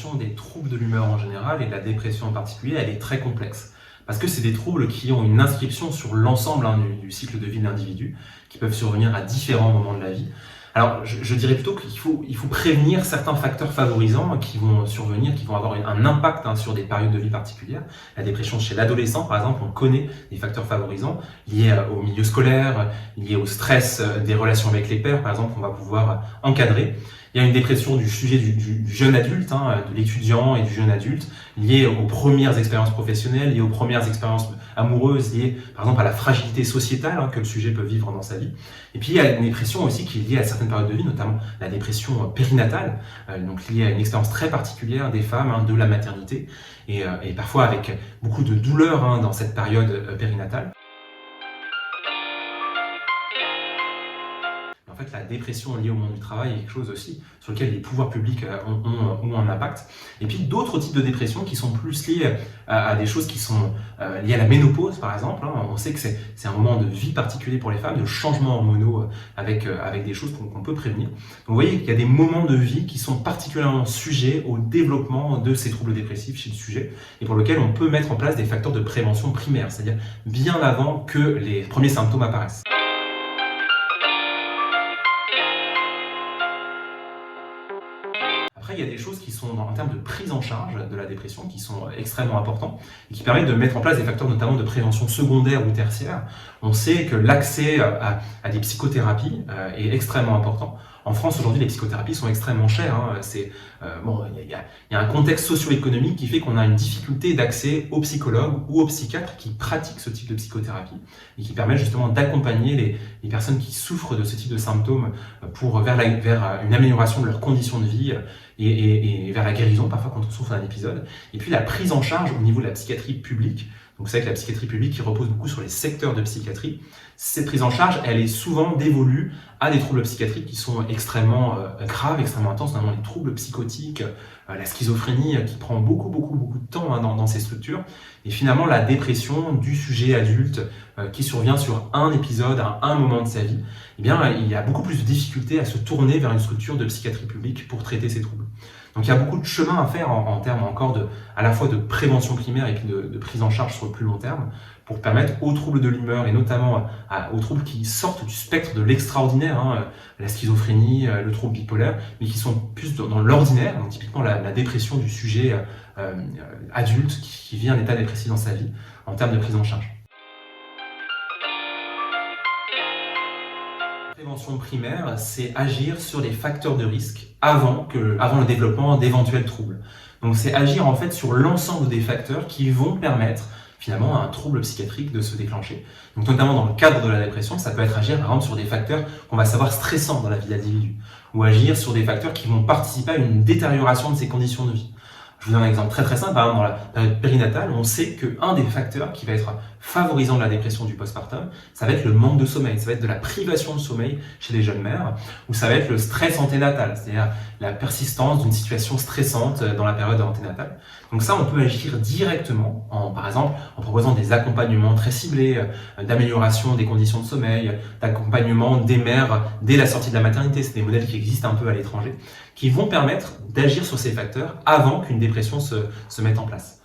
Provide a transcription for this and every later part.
question des troubles de l'humeur en général et de la dépression en particulier, elle est très complexe. Parce que c'est des troubles qui ont une inscription sur l'ensemble du cycle de vie de l'individu, qui peuvent survenir à différents moments de la vie. Alors, je dirais plutôt qu'il faut prévenir certains facteurs favorisants qui vont survenir, qui vont avoir un impact sur des périodes de vie particulières. La dépression chez l'adolescent, par exemple, on connaît des facteurs favorisants liés au milieu scolaire, liés au stress des relations avec les pairs, par exemple, qu'on va pouvoir encadrer. Il y a une dépression du sujet du jeune adulte, de l'étudiant et du jeune adulte, liée aux premières expériences professionnelles, liées aux premières expériences amoureuses, liées par exemple à la fragilité sociétale que le sujet peut vivre dans sa vie. Et puis il y a une dépression aussi qui est liée à certaines périodes de vie, notamment la dépression périnatale, donc liée à une expérience très particulière des femmes, de la maternité, et parfois avec beaucoup de douleur dans cette période périnatale. En fait, la dépression liée au monde du travail est quelque chose aussi sur lequel les pouvoirs publics ont un impact. Et puis d'autres types de dépression qui sont plus liés à des choses qui sont liées à la ménopause, par exemple. On sait que c'est un moment de vie particulier pour les femmes, de changements hormonaux avec des choses qu'on peut prévenir. Donc vous voyez qu'il y a des moments de vie qui sont particulièrement sujets au développement de ces troubles dépressifs chez le sujet et pour lesquels on peut mettre en place des facteurs de prévention primaire, c'est-à-dire bien avant que les premiers symptômes apparaissent. Après, il y a des choses qui sont, en termes de prise en charge de la dépression, qui sont extrêmement importantes et qui permettent de mettre en place des facteurs notamment de prévention secondaire ou tertiaire. On sait que l'accès à des psychothérapies est extrêmement important. En France, aujourd'hui, les psychothérapies sont extrêmement chères. Il y a un contexte socio-économique qui fait qu'on a une difficulté d'accès aux psychologues ou aux psychiatres qui pratiquent ce type de psychothérapie et qui permettent justement d'accompagner les personnes qui souffrent de ce type de symptômes vers une amélioration de leurs conditions de vie et vers la guérison, parfois quand on souffre d'un épisode. Et puis la prise en charge au niveau de la psychiatrie publique. Donc c'est vrai que la psychiatrie publique qui repose beaucoup sur les secteurs de psychiatrie, cette prise en charge, elle est souvent dévolue à des troubles psychiatriques qui sont extrêmement graves, extrêmement intenses, notamment les troubles psychotiques, la schizophrénie qui prend beaucoup de temps dans ces structures. Et finalement, la dépression du sujet adulte qui survient sur un épisode, à un moment de sa vie, eh bien, il y a beaucoup plus de difficultés à se tourner vers une structure de psychiatrie publique pour traiter ces troubles. Donc il y a beaucoup de chemin à faire en termes encore à la fois de prévention primaire et puis de prise en charge sur le plus long terme pour permettre aux troubles de l'humeur et notamment aux troubles qui sortent du spectre de l'extraordinaire, la schizophrénie, le trouble bipolaire, mais qui sont plus dans l'ordinaire, donc typiquement la dépression du sujet adulte qui vit un état dépressif dans sa vie en termes de prise en charge. La prévention primaire, c'est agir sur les facteurs de risque avant le développement d'éventuels troubles. Donc c'est agir en fait sur l'ensemble des facteurs qui vont permettre finalement à un trouble psychiatrique de se déclencher. Donc notamment dans le cadre de la dépression, ça peut être agir par exemple sur des facteurs qu'on va savoir stressants dans la vie de l'individu, ou agir sur des facteurs qui vont participer à une détérioration de ses conditions de vie. Je vous donne un exemple très simple, par exemple dans la période périnatale, on sait qu'un des facteurs qui va être favorisant de la dépression du postpartum, ça va être le manque de sommeil, ça va être de la privation de sommeil chez les jeunes mères, ou ça va être le stress anténatal, c'est-à-dire la persistance d'une situation stressante dans la période anténatale. Donc ça, on peut agir directement, par exemple, en proposant des accompagnements très ciblés, d'amélioration des conditions de sommeil, d'accompagnement des mères dès la sortie de la maternité, c'est des modèles qui existent un peu à l'étranger, qui vont permettre d'agir sur ces facteurs avant qu'une dépression se mette en place.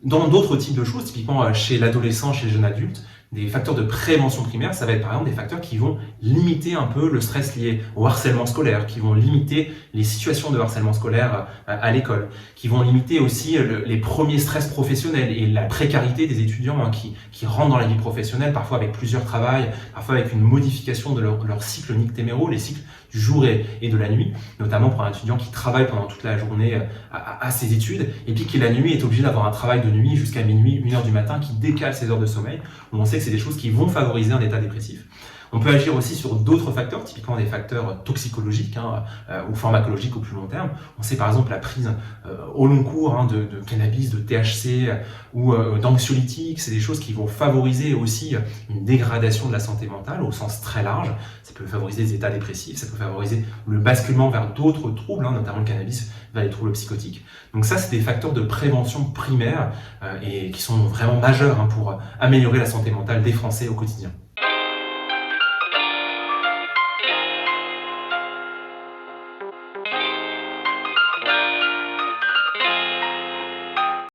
Dans d'autres types de choses, typiquement chez l'adolescent, chez le jeune adulte, des facteurs de prévention primaire, ça va être par exemple des facteurs qui vont limiter un peu le stress lié au harcèlement scolaire, qui vont limiter les situations de harcèlement scolaire à l'école, qui vont limiter aussi les premiers stress professionnels et la précarité des étudiants qui rentrent dans la vie professionnelle, parfois avec plusieurs travails, parfois avec une modification de leur cycle nictéméro, les cycles du jour et de la nuit, notamment pour un étudiant qui travaille pendant toute la journée à ses études, et puis qui la nuit est obligé d'avoir un travail de nuit jusqu'à minuit, 1h du matin, qui décale ses heures de sommeil, où on sait que c'est des choses qui vont favoriser un état dépressif. On peut agir aussi sur d'autres facteurs, typiquement des facteurs toxicologiques ou pharmacologiques au plus long terme. On sait par exemple la prise au long cours de cannabis, de THC ou d'anxiolytiques. C'est des choses qui vont favoriser aussi une dégradation de la santé mentale au sens très large. Ça peut favoriser des états dépressifs, ça peut favoriser le basculement vers d'autres troubles, notamment le cannabis, vers les troubles psychotiques. Donc ça, c'est des facteurs de prévention primaire et qui sont vraiment majeurs pour améliorer la santé mentale des Français au quotidien.